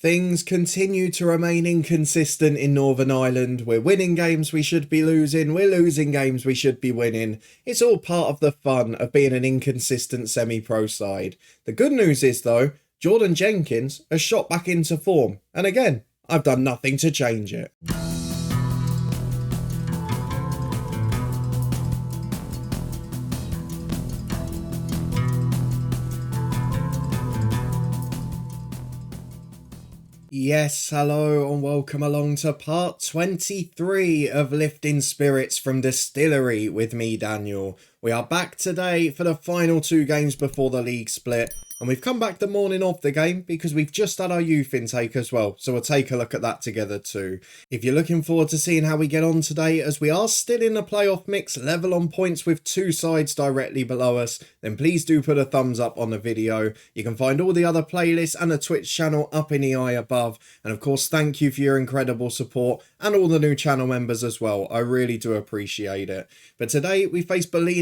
Things continue to remain inconsistent in Northern Ireland. We're winning games we should be losing, we're losing games we should be winning. It's all part of the fun of being an inconsistent semi-pro side. The good news is though, Jordan Jenkins has shot back into form, and again, I've done nothing to change it. Yes, hello and welcome along to part 23 of Lifting Spirits from Distillery with me, Daniel. We are back today for the final two games before the league split, and we've come back the morning of the game because we've just had our youth intake as well, so we'll take a look at that together too. If you're looking forward to seeing how we get on today, as we are still in the playoff mix, level on points with two sides directly below us, then please do put a thumbs up on the video. You can find all the other playlists and the Twitch channel up in the eye above, and of course thank you for your incredible support and all the new channel members as well. I really do appreciate it. But today we face Ballyclare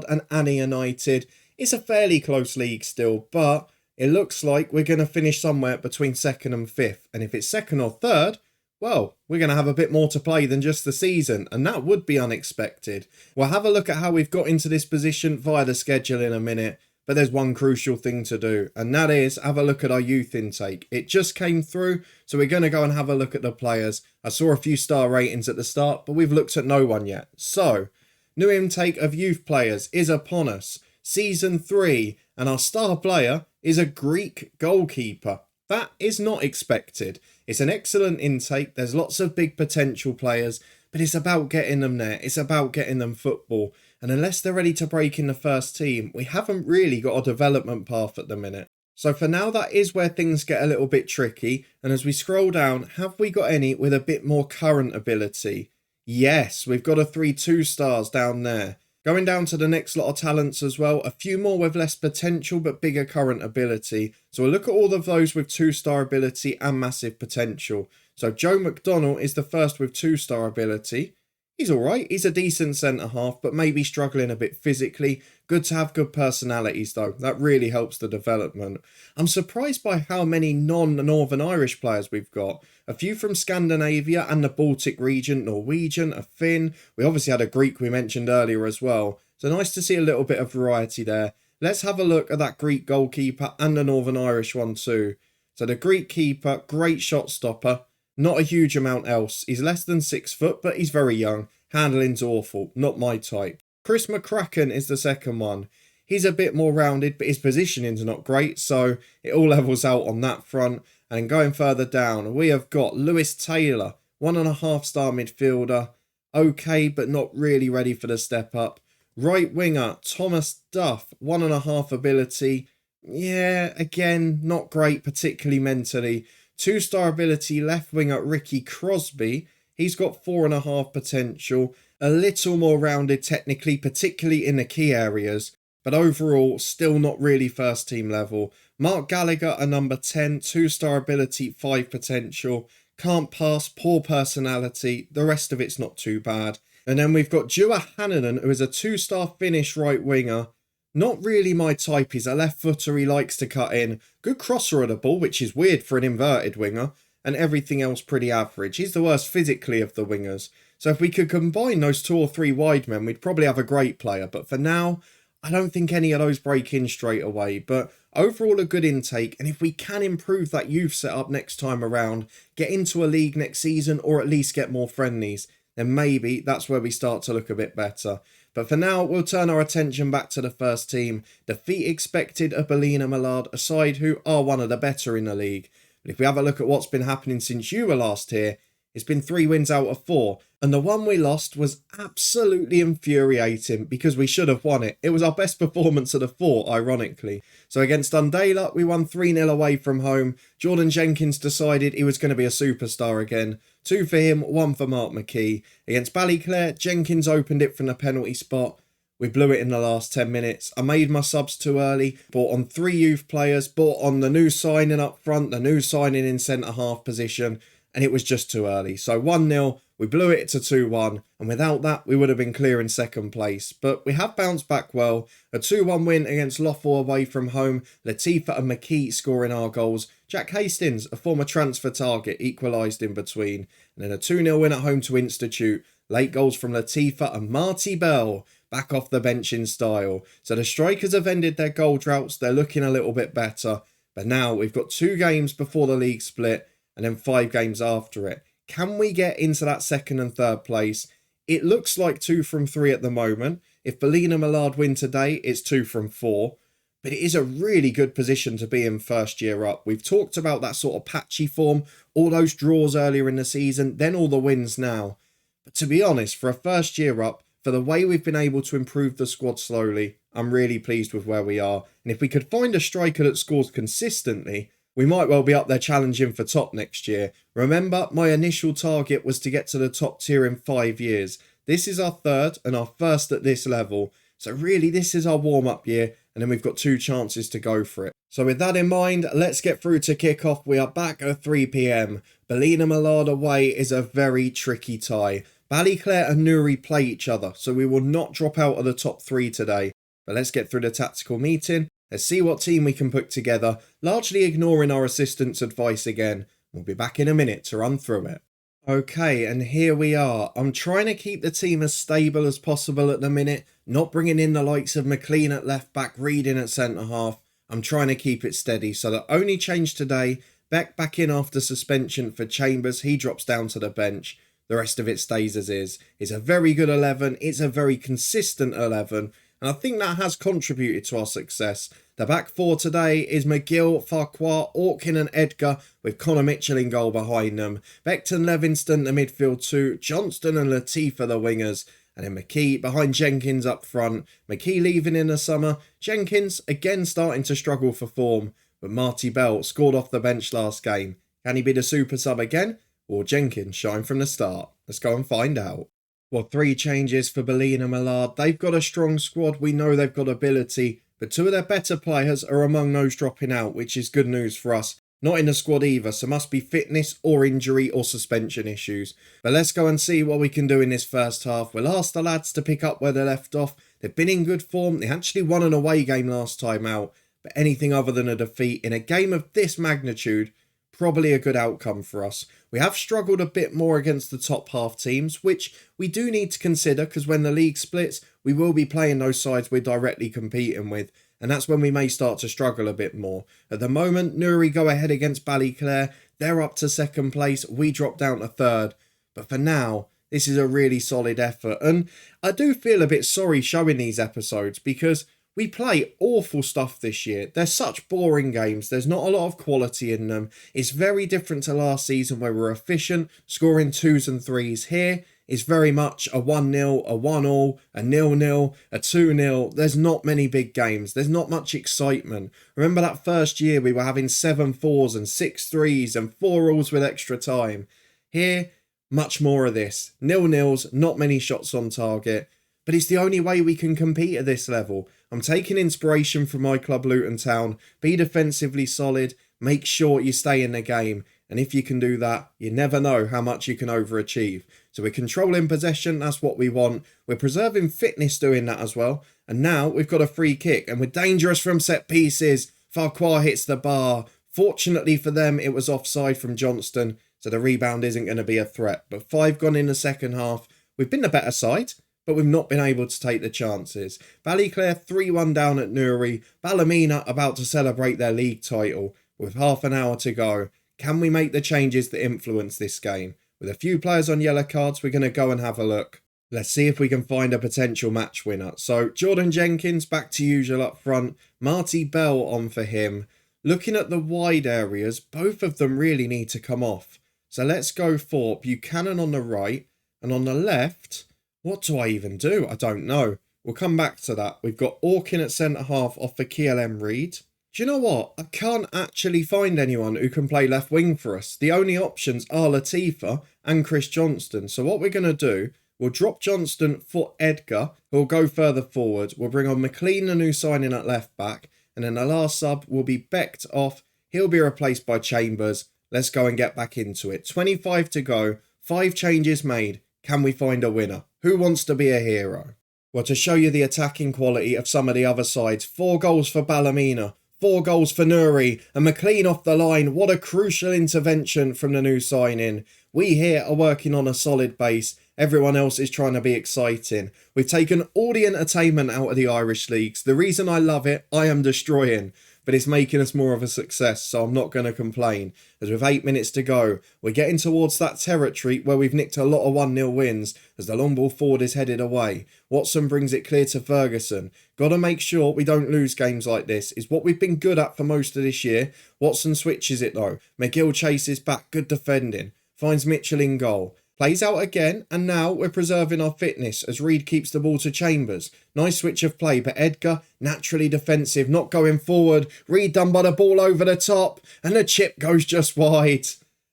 and Annagh United. It's a fairly close league still, but it looks like we're going to finish somewhere between 2nd and 5th. And if it's 2nd or 3rd, well, we're going to have a bit more to play than just the season, and that would be unexpected. We'll have a look at how we've got into this position via the schedule in a minute, but there's one crucial thing to do, and that is have a look at our youth intake. It just came through, so we're going to go and have a look at the players. I saw a few star ratings at the start, but we've looked at no one yet. So, new intake of youth players is upon us. Season 3, and our star player is a Greek goalkeeper. That is not expected. It's an excellent intake. There's lots of big potential players, but it's about getting them there. It's about getting them football. And unless they're ready to break in the first team, we haven't really got a development path at the minute. So for now, that is where things get a little bit tricky. And as we scroll down, have we got any with a bit more current ability? Yes, we've got a 3 2-stars down there. Going down to the next lot of talents as well, a few more with less potential but bigger current ability. So we'll look at all of those with 2-star ability and massive potential. So Joe McDonnell is the first with 2-star ability. He's alright, he's a decent centre-half, but maybe struggling a bit physically. Good to have good personalities though, that really helps the development. I'm surprised by how many non-Northern Irish players we've got. A few from Scandinavia and the Baltic region, Norwegian, a Finn. We obviously had a Greek we mentioned earlier as well. So nice to see a little bit of variety there. Let's have a look at that Greek goalkeeper and the Northern Irish one too. So the Greek keeper, great shot stopper. Not a huge amount else. He's less than 6 foot, but he's very young. Handling's awful. Not my type. Chris McCracken is the second one. He's a bit more rounded, but his positioning's not great, so it all levels out on that front. And going further down, we have got Lewis Taylor, 1.5-star midfielder. Okay, but not really ready for the step up. Right winger, Thomas Duff, 1.5 ability. Yeah, again, not great, particularly mentally. 2-star ability left winger Ricky Crosby. He's got 4.5 potential. A little more rounded technically, particularly in the key areas. But overall, still not really first team level. Mark Gallagher, a number 10. 2-star ability, 5 potential. Can't pass, poor personality. The rest of it's not too bad. And then we've got Dua Hannanen, who is a 2-star Finnish right winger. Not really my type. He's a left footer, he likes to cut in. Good crosser of the ball, which is weird for an inverted winger. And everything else pretty average. He's the worst physically of the wingers. So if we could combine those 2 or 3 wide men, we'd probably have a great player. But for now, I don't think any of those break in straight away. But overall a good intake. And if we can improve that youth setup next time around, get into a league next season, or at least get more friendlies, then maybe that's where we start to look a bit better. But for now, we'll turn our attention back to the first team. Defeat expected of Ballyclare, a side who are one of the better in the league. But if we have a look at what's been happening since you were last here, it's been 3 wins out of 4. And the one we lost was absolutely infuriating because we should have won it. It was our best performance of the 4, ironically. So against Dundalk, we won 3-0 away from home. Jordan Jenkins decided he was going to be a superstar again. 2 for him, 1 for Mark McKee. Against Ballyclare, Jenkins opened it from the penalty spot. We blew it in the last 10 minutes. I made my subs too early. Brought on 3 youth players. Brought on the new signing up front. The new signing in centre-half position. And it was just too early. So 1-0. We blew it to 2-1. And without that, we would have been clear in second place. But we have bounced back well. A 2-1 win against Loughborough away from home. Latifa and McKee scoring our goals. Jack Hastings, a former transfer target, equalised in between. And then a 2-0 win at home to Institute. Late goals from Latifa and Marty Bell, back off the bench in style. So the strikers have ended their goal droughts. They're looking a little bit better. But now we've got 2 games before the league split and then 5 games after it. Can we get into that second and third place? It looks like 2 from 3 at the moment. If Ballina Millard win today, it's 2 from 4. But it is a really good position to be in first year up. We've talked about that sort of patchy form, all those draws earlier in the season, then all the wins now. But to be honest, for a first year up, for the way we've been able to improve the squad slowly, I'm really pleased with where we are. And if we could find a striker that scores consistently, we might well be up there challenging for top next year. Remember, my initial target was to get to the top tier in 5 years. This is our third and our first at this level. So really, this is our warm-up year, and then we've got 2 chances to go for it. So with that in mind, let's get through to kick-off. We are back at 3 p.m. Ballina Millard away is a very tricky tie. Ballyclare and Newry play each other, so we will not drop out of the top 3 today. But let's get through the tactical meeting. Let's see what team we can put together, largely ignoring our assistant's advice again. We'll be back in a minute to run through it. Okay, and here we are. I'm trying to keep the team as stable as possible at the minute, not bringing in the likes of McLean at left back, Reading at centre half. I'm trying to keep it steady. So the only change today, Beck back in after suspension for Chambers. He drops down to the bench. The rest of it stays as is. It's a very good 11. It's a very consistent 11. And I think that has contributed to our success. The back 4 today is McGill, Farquhar, Orkin and Edgar, with Connor Mitchell in goal behind them. Beckton, Levingston, the midfield 2. Johnston and Latifa, the wingers. And then McKee behind Jenkins up front. McKee leaving in the summer. Jenkins again starting to struggle for form. But Marty Bell scored off the bench last game. Can he be the super sub again? Or Jenkins shine from the start? Let's go and find out. Well, 3 changes for Ballina Millard. They've got a strong squad. We know they've got ability. But 2 of their better players are among those dropping out, which is good news for us. Not in the squad either, so must be fitness or injury or suspension issues. But let's go and see what we can do in this first half. We'll ask the lads to pick up where they left off. They've been in good form. They actually won an away game last time out. But anything other than a defeat in a game of this magnitude, probably a good outcome for us. We have struggled a bit more against the top half teams, which we do need to consider because when the league splits, we will be playing those sides we're directly competing with. And that's when we may start to struggle a bit more. At the moment, Newry go ahead against Ballyclare. They're up to second place. We drop down to third. But for now, this is a really solid effort. And I do feel a bit sorry showing these episodes because we play awful stuff this year. They're such boring games. There's not a lot of quality in them. It's very different to last season where we're efficient, scoring 2s and 3s. Here, it's very much a 1-0, a 1-1, a 0-0, a 2-0. There's not many big games. There's not much excitement. Remember that first year we were having 7 4s and 6 3s and 4 alls with extra time. Here, much more of this. 0-0s, not many shots on target. But it's the only way we can compete at this level. I'm taking inspiration from my club Luton Town. Be defensively solid. Make sure you stay in the game. And if you can do that, you never know how much you can overachieve. So we're controlling possession. That's what we want. We're preserving fitness doing that as well. And now we've got a free kick. And we're dangerous from set pieces. Farquhar hits the bar. Fortunately for them, it was offside from Johnston. So the rebound isn't going to be a threat. But 5 gone in the second half. We've been the better side, but we've not been able to take the chances. Ballyclare 3-1 down at Newry. Ballymena about to celebrate their league title with half an hour to go. Can we make the changes that influence this game? With a few players on yellow cards, we're going to go and have a look. Let's see if we can find a potential match winner. So Jordan Jenkins back to usual up front. Marty Bell on for him. Looking at the wide areas, both of them really need to come off. So let's go for Buchanan on the right, and on the left, what do I even do? I don't know. We'll come back to that. We've got Orkin at centre half off for KLM Reid. Do you know what? I can't actually find anyone who can play left wing for us. The only options are Latifa and Chris Johnston. So what we're going to do, we'll drop Johnston for Edgar, who'll go further forward. We'll bring on McLean, the new signing at left back. And then the last sub will be Becked off. He'll be replaced by Chambers. Let's go and get back into it. 25 to go. 5 changes made. Can we find a winner? Who wants to be a hero? Well, to show you the attacking quality of some of the other sides, 4 goals for Ballymena, 4 goals for Nuri, and McLean off the line. What a crucial intervention from the new signing. We here are working on a solid base. Everyone else is trying to be exciting. We've taken all the entertainment out of the Irish leagues. The reason I love it, I am destroying. But it's making us more of a success, so I'm not going to complain. As with 8 minutes to go, we're getting towards that territory where we've nicked a lot of 1-0 wins as the long ball forward is headed away. Watson brings it clear to Ferguson. Got to make sure we don't lose games like this. Is what we've been good at for most of this year. Watson switches it though. McGill chases back, good defending. Finds Mitchell in goal. Plays out again, and now we're preserving our fitness as Reid keeps the ball to Chambers. Nice switch of play, but Edgar, naturally defensive, not going forward. Reid done by the ball over the top, and the chip goes just wide.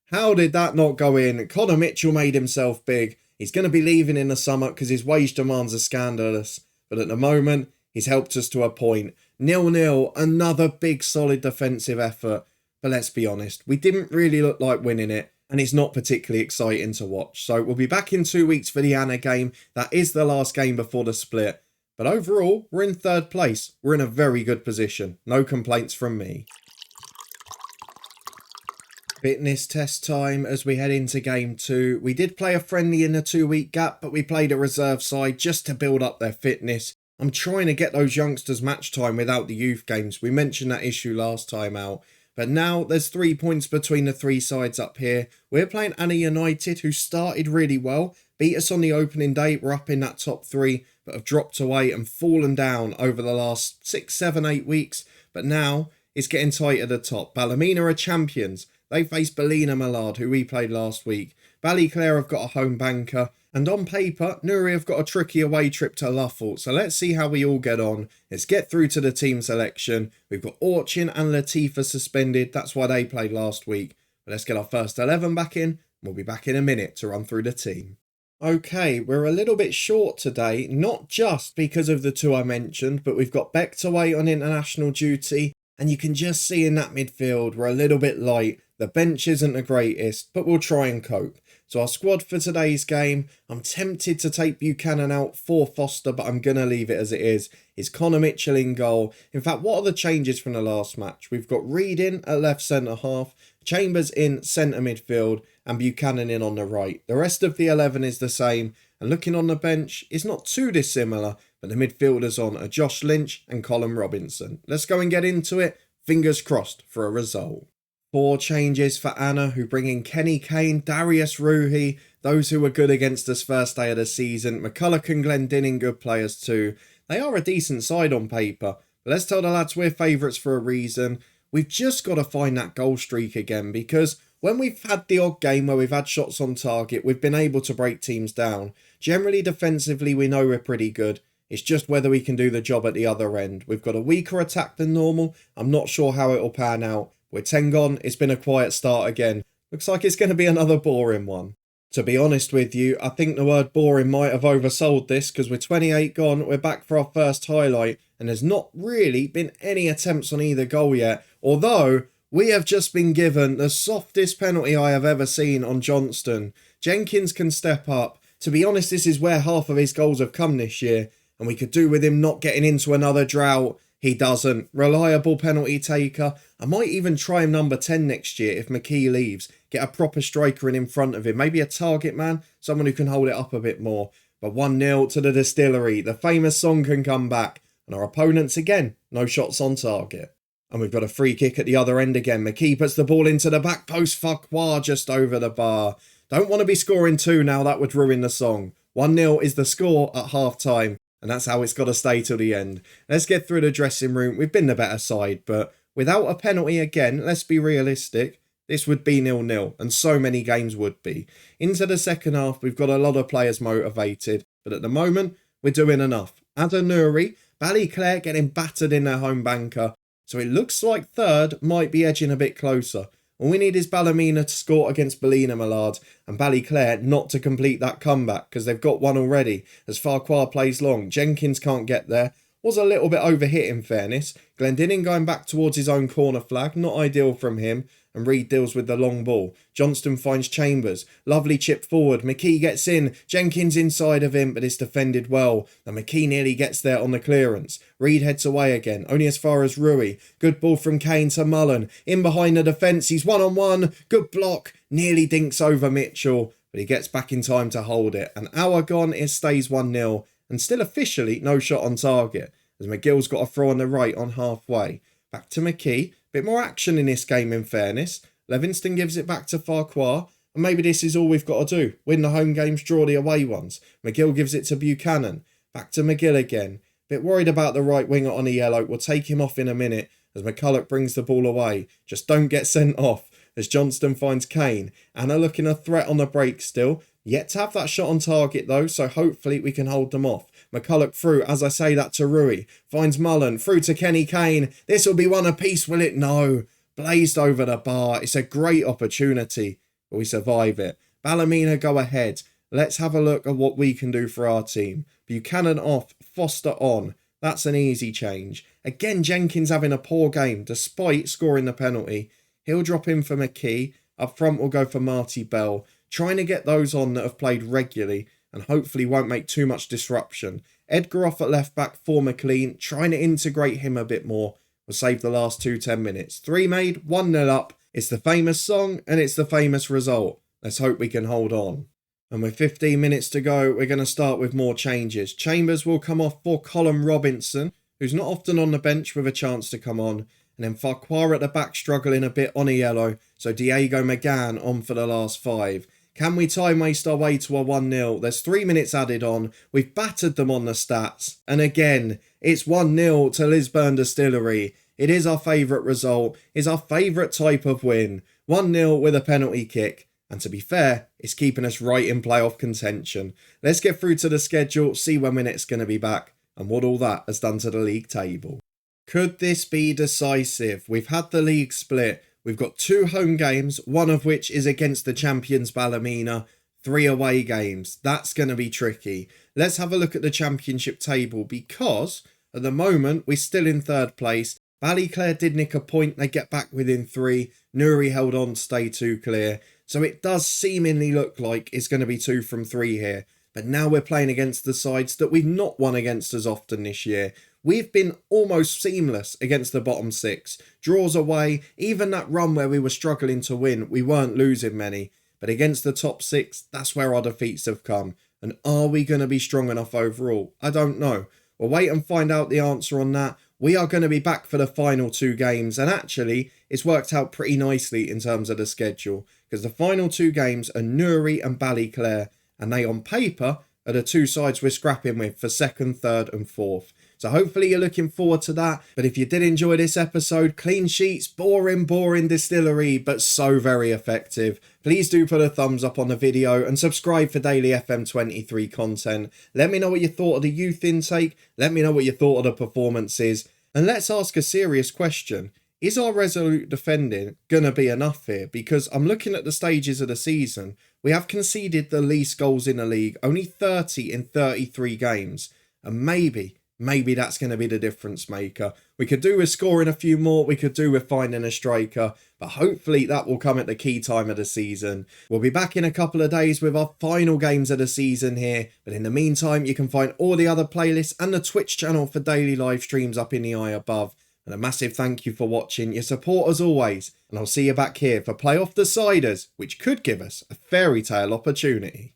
How did that not go in? Connor Mitchell made himself big. He's going to be leaving in the summer because his wage demands are scandalous. But at the moment, he's helped us to a point. 0-0, another big solid defensive effort. But let's be honest, we didn't really look like winning it. And it's not particularly exciting to watch. So we'll be back in 2 weeks for the Annagh game. That is the last game before the split. But overall, we're in 3rd place. We're in a very good position. No complaints from me. Fitness test time as we head into game 2. We did play a friendly in the 2-week gap, but we played a reserve side just to build up their fitness. I'm trying to get those youngsters match time without the youth games. We mentioned that issue last time out. But now there's 3 points between the 3 sides up here. We're playing Annagh United, who started really well, beat us on the opening day. We're up in that top 3, but have dropped away and fallen down over the last 6, 7, 8 weeks. But now it's getting tight at the top. Ballymena are champions. They face Ballyclare, who we played last week. Ballyclare have got a home banker. And on paper, Nuri have got a tricky away trip to Loughborough. So let's see how we all get on. Let's get through to the team selection. We've got Orchin and Latifa suspended. That's why they played last week. But let's get our first 11 back in. We'll be back in a minute to run through the team. Okay, we're a little bit short today. Not just because of the 2 I mentioned, but we've got Beck away on international duty. And you can just see in that midfield, we're a little bit light. The bench isn't the greatest, but we'll try and cope. So our squad for today's game, I'm tempted to take Buchanan out for Foster, but I'm going to leave it as it is Connor Mitchell in goal. In fact, what are the changes from the last match? We've got Reid in at left centre half, Chambers in centre midfield, and Buchanan in on the right. The rest of the 11 is the same, and looking on the bench, it's not too dissimilar, but the midfielders on are Josh Lynch and Colin Robinson. Let's go and get into it. Fingers crossed for a result. 4 changes for Annagh, who bring in Kenny Kane, Darius Ruhi, those who were good against us first day of the season. McCulloch and Glendinning, good players too. They are a decent side on paper, but let's tell the lads we're favourites for a reason. We've just got to find that goal streak again, because when we've had the odd game where we've had shots on target, we've been able to break teams down. Generally defensively, we know we're pretty good. It's just whether we can do the job at the other end. We've got a weaker attack than normal. I'm not sure how it'll pan out. With 10 gone, it's been a quiet start again. Looks like it's going to be another boring one. To be honest with you, I think the word boring might have oversold this, because with 28 gone, we're back for our first highlight, and there's not really been any attempts on either goal yet, although we have just been given the softest penalty I have ever seen on Johnston. Jenkins can step up. To be honest, this is where half of his goals have come this year, and we could do with him not getting into another drought. He doesn't. Reliable penalty taker. I might even try him number 10 next year if McKee leaves. Get a proper striker in front of him. Maybe a target man. Someone who can hold it up a bit more. But 1-0 to the Distillery. The famous song can come back. And our opponents again, no shots on target. And we've got a free kick at the other end again. McKee puts the ball into the back post. Farquhar just over the bar. Don't want to be scoring 2 now. That would ruin the song. 1-0 is the score at half time. And that's how it's got to stay till the end. Let's get through the dressing room. We've been the better side, but without a penalty again, let's be realistic, this would be 0-0, and so many games would be. Into the second half, we've got a lot of players motivated, but at the moment, we're doing enough. Annagh United, Ballyclare getting battered in their home banker, so it looks like third might be edging a bit closer. All we need is Ballymena to score against Ballyclare and Ballyclare not to complete that comeback, because they've got one already as Farquhar plays long. Jenkins can't get there. Was a little bit overhit in fairness. Glendinning going back towards his own corner flag. Not ideal from him. and Reed deals with the long ball. Johnston finds Chambers. Lovely chip forward. McKee gets in. Jenkins inside of him, but it's defended well. And McKee nearly gets there on the clearance. Reed heads away again, only as far as Rui. Good ball from Kane to Mullen. In behind the defence, he's one-on-one. Good block. Nearly dinks over Mitchell, but he gets back in time to hold it. An hour gone, it stays 1-0. And still officially no shot on target, as McGill's got a throw on the right on halfway. Back to McKee. Bit more action in this game in fairness. Livingston gives it back to Farquhar. And maybe this is all we've got to do. Win the home games, draw the away ones. McGill gives it to Buchanan. Back to McGill again. Bit worried about the right winger on a yellow. We'll take him off in a minute as McCulloch brings the ball away. Just don't get sent off as Johnston finds Kane. Anna looking a threat on the break still. Yet to have that shot on target though, so hopefully we can hold them off. McCulloch through, as I say that to Rui. Finds Mullen, through to Kenny Kane. This will be one apiece, will it? No. Blazed over the bar. It's a great opportunity, but we survive it. Ballymena go ahead. Let's have a look at what we can do for our team. Buchanan off, Foster on. That's an easy change. Again, Jenkins having a poor game, despite scoring the penalty. He'll drop in for McKee. Up front we'll go for Marty Bell. Trying to get those on that have played regularly and hopefully won't make too much disruption. Edgar off at left back for McLean, trying to integrate him a bit more. We'll save the last 10 minutes. 3 made, 1-0 up. It's the famous song and it's the famous result. Let's hope we can hold on. And with 15 minutes to go, we're going to start with more changes. Chambers will come off for Colin Robinson, who's not often on the bench with a chance to come on. And then Farquhar at the back struggling a bit on a yellow. So Diego McGann on for the last 5. Can we time waste our way to a 1-0? There's 3 minutes added on. We've battered them on the stats. And again, it's 1-0 to Lisburn Distillery. It is our favourite result. It's our favourite type of win. 1-0 with a penalty kick. And to be fair, it's keeping us right in playoff contention. Let's get through to the schedule, see when we're next going to be back, and what all that has done to the league table. Could this be decisive? We've had the league split. We've got 2 home games, one of which is against the champions Ballymena, 3 away games. That's going to be tricky. Let's have a look at the championship table because at the moment we're still in 3rd place. Ballyclare did nick a point. They get back within 3. Newry held on to stay 2 clear. So it does seemingly look like it's going to be 2 from 3 here. But now we're playing against the sides that we've not won against as often this year. We've been almost seamless against the bottom 6. Draws away, even that run where we were struggling to win, we weren't losing many. But against the top 6, that's where our defeats have come. And are we going to be strong enough overall? I don't know. We'll wait and find out the answer on that. We are going to be back for the final 2 games. And actually, it's worked out pretty nicely in terms of the schedule. Because the final 2 games are Newry and Ballyclare. And they, on paper, are the 2 sides we're scrapping with for 2nd, 3rd and 4th. So hopefully you're looking forward to that. But if you did enjoy this episode, clean sheets, boring distillery, but so very effective. Please do put a thumbs up on the video and subscribe for daily FM23 content. Let me know what you thought of the youth intake. Let me know what you thought of the performances. And let's ask a serious question. Is our resolute defending going to be enough here? Because I'm looking at the stages of the season. We have conceded the least goals in the league, only 30 in 33 games. And maybe that's going to be the difference maker. We could do with scoring a few more. We could do with finding a striker. But hopefully that will come at the key time of the season. We'll be back in a couple of days with our final games of the season here. But in the meantime, you can find all the other playlists and the Twitch channel for daily live streams up in the eye above. And a massive thank you for watching, your support as always. And I'll see you back here for Playoff Deciders, which could give us a fairy tale opportunity.